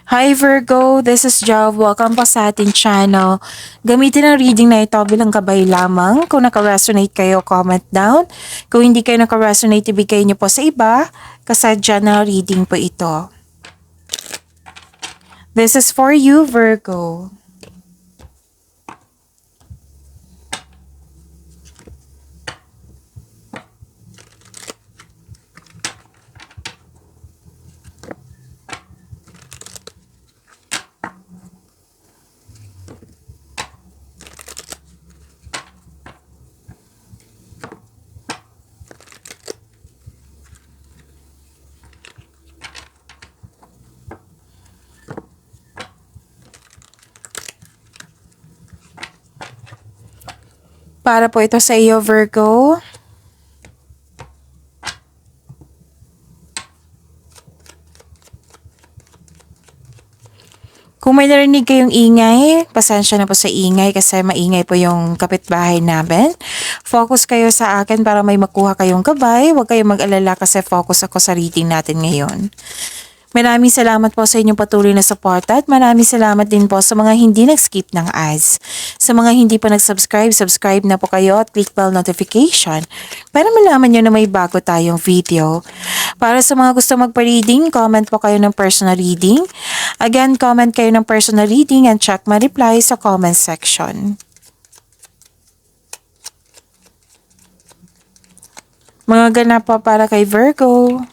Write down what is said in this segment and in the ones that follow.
Hi Virgo, this is Jav. Welcome po sa ating channel. Gamitin ang reading na ito bilang gabay lamang. Kung naka-resonate kayo, comment down. Kung hindi kayo naka-resonate, ibigay niyo po sa iba. Kasadya na reading po ito. This is for you, Virgo. Para po ito sa iyo, Virgo. Kung may narinig kayong ingay, pasensya na po sa ingay kasi maingay po yung kapitbahay namin. Focus kayo sa akin para may makuha kayong gabay. Huwag kayong mag-alala kasi focus ako sa reading natin ngayon. Maraming salamat po sa inyong patuloy na suporta at maraming salamat din po sa mga hindi nag-skip ng ads. Sa mga hindi pa nag-subscribe, subscribe na po kayo at click bell notification para malaman nyo na may bago tayong video. Para sa mga gusto magpa-reading, comment po kayo ng personal reading. Again, comment kayo ng personal reading and check my reply sa comment section. Mga ganap po para kay Virgo.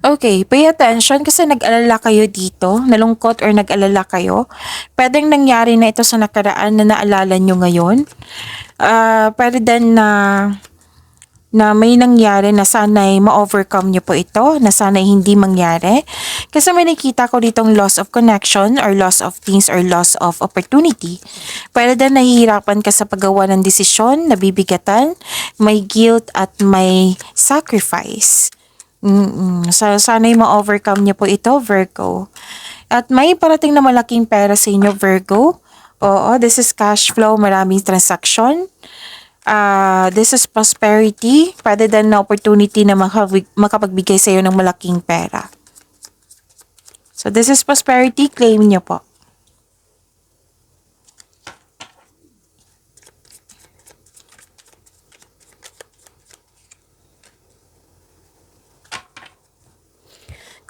Okay, pay attention kasi nag-alala kayo dito, nalungkot or nag-alala kayo. Pwedeng nangyari na ito sa nakaraan na naalala nyo ngayon. Pwede din na may nangyari na sana'y ma-overcome nyo po ito, na sana'y hindi mangyari. Kasi may nakita ko ditong loss of connection or loss of things or loss of opportunity. Pwede din nahihirapan ka sa paggawa ng desisyon, nabibigatan, may guilt at may sacrifice. Sana'y ma-overcome niyo po ito, Virgo. At may parating na malaking pera sa inyo, Virgo. Oo, this is cash flow, maraming transaction. This is prosperity. Pwede din na opportunity na makapagbigay sa iyo ng malaking pera. So this is prosperity, claim niyo po.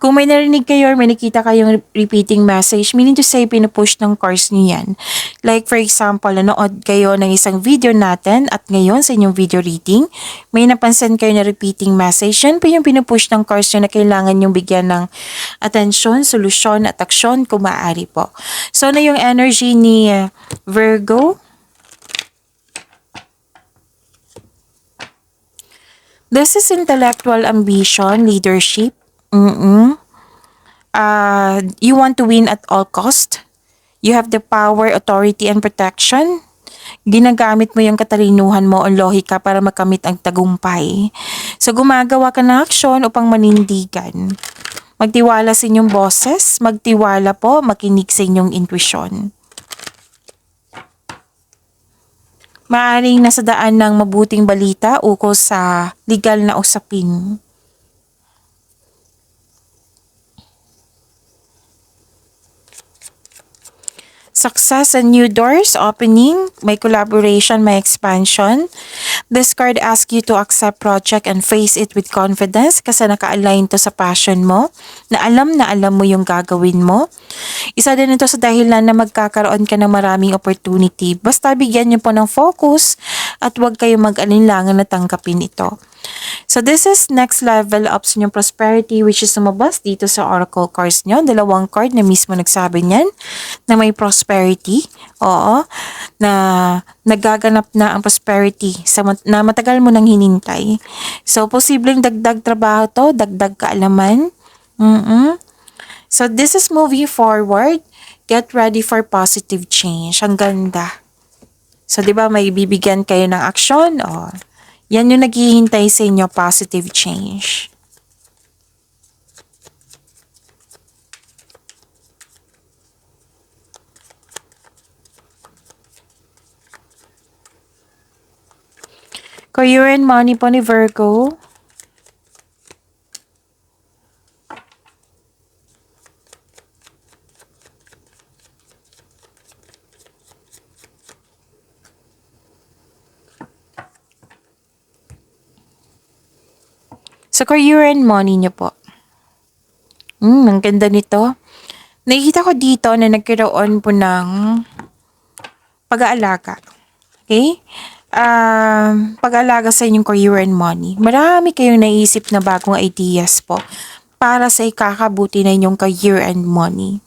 Kung may narinig kayo or may nakita kayong repeating message, meaning to say, pinupush ng course niyo yan. Like for example, nanood kayo ng isang video natin at ngayon sa inyong video reading, may napansin kayo na repeating message, yan po yung pinupush ng course nyo na kailangan yung bigyan ng atensyon, solusyon at aksyon kung maaari po. So, na yung energy ni Virgo. This is intellectual ambition, leadership. You want to win at all cost. You have the power, authority, and protection. Ginagamit mo yung katalinuhan mo o lohika para makamit ang tagumpay. So gumagawa ka ng aksyon upang manindigan. Magtiwala sa inyong boses, magtiwala po, makinig sa inyong intuition. Maaaring nasa daan ng mabuting balita ukol sa legal na usapin. Success and new doors opening, may collaboration, may expansion. This card asks you to accept project and face it with confidence kasi naka-align to sa passion mo, na alam mo yung gagawin mo. Isa din ito sa dahilan na magkakaroon ka ng maraming opportunity. Basta bigyan niyo po ng focus at huwag kayo mag-alinlangan na tanggapin ito. So this is next level up sa inyong prosperity, which is sumabas dito sa oracle cards nyo. Dalawang card na mismo nagsabi niyan na may prosperity. Oo, na nagaganap na ang prosperity na matagal mo nang hinintay. So posibleng dagdag trabaho to, dagdag kaalaman. So this is moving forward. Get ready for positive change. Ang ganda. So 'di ba may bibigyan kayo ng aksyon? Yan yung naghihintay sa inyo, positive change. Career and money po ni Virgo. Sa career and money niyo po. Ang ganda nito. Nakikita ko dito na nagkaroon po ng pag-aalaga. Okay? Pag-aalaga sa inyong career and money. Marami kayong naisip na bagong ideas po para sa ikakabuti na inyong career and money.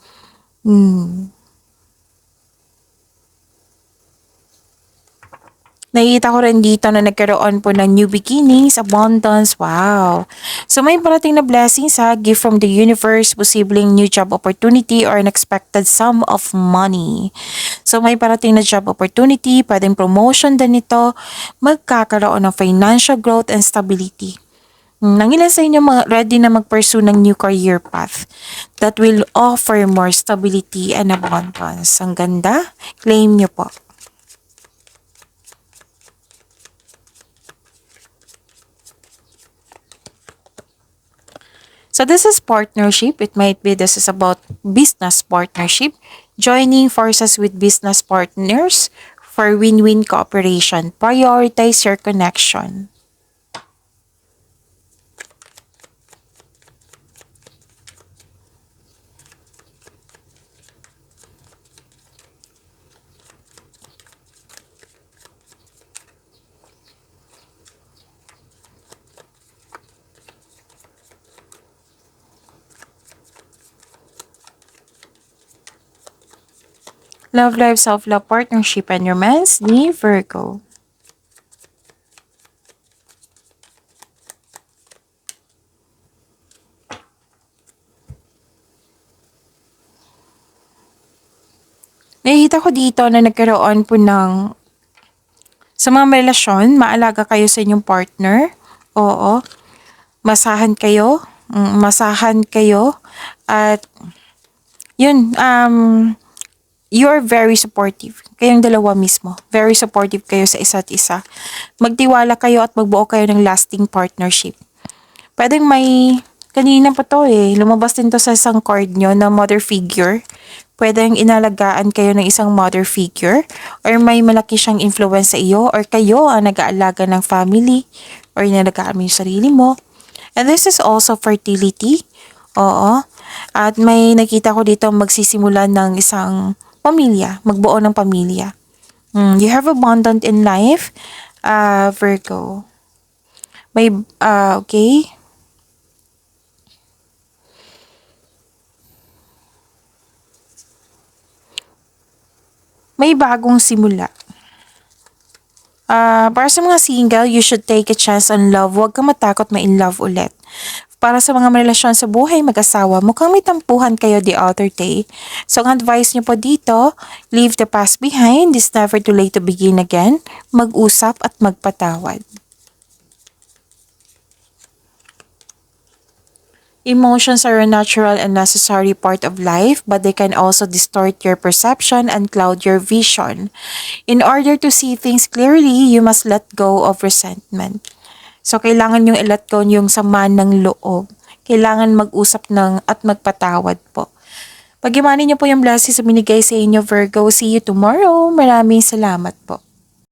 Nakikita ko rin dito na nagkaroon po ng new beginnings, abundance, wow. So may parating na blessings ha, gift from the universe, posibleng new job opportunity or unexpected sum of money. So may parating na job opportunity, pwedeng promotion din ito, magkakaroon ng financial growth and stability. Nang ilan sa inyo ready na mag-pursue ng new career path that will offer more stability and abundance. Ang ganda, claim nyo po. So this is partnership. It might be this is about business partnership, joining forces with business partners for win-win cooperation. Prioritize your connection. Love life, self-love, partnership, and romance ni Virgo. Nakikita ko dito na nagkaroon po ng sa mga relasyon, maalaga kayo sa inyong partner. Oo. Masahan kayo. Masahan kayo. At yun, you're very supportive. Kayong dalawa mismo. Very supportive kayo sa isa't isa. Magtiwala kayo at magbuo kayo ng lasting partnership. Pwedeng may, kanina pa to lumabas din to sa isang card nyo na mother figure. Pwedeng inalagaan kayo ng isang mother figure or may malaki siyang influence sa iyo or kayo ang nag-aalaga ng family or inalagaan mo yung sarili mo. And this is also fertility. Oo. At may nakita ko dito magsisimula ng isang pamilya, magbuo ng pamilya. You have abundant in life, Virgo. May, okay. May bagong simula. Para sa mga single, you should take a chance on love. Huwag kang matakot ma-in love ulit. Para sa mga relasyon sa buhay, mag-asawa, mukhang may tampuhan kayo the other day. So, ang advice niyo po dito, leave the past behind. It's never too late to begin again. Mag-usap at magpatawad. Emotions are a natural and necessary part of life, but they can also distort your perception and cloud your vision. In order to see things clearly, you must let go of resentment. So, kailangan yung i-let go yung sama ng loob. Kailangan mag-usap at magpatawad po. Pag-imanin niyo po yung blessings sa binigay sa inyo, Virgo. See you tomorrow. Maraming salamat po.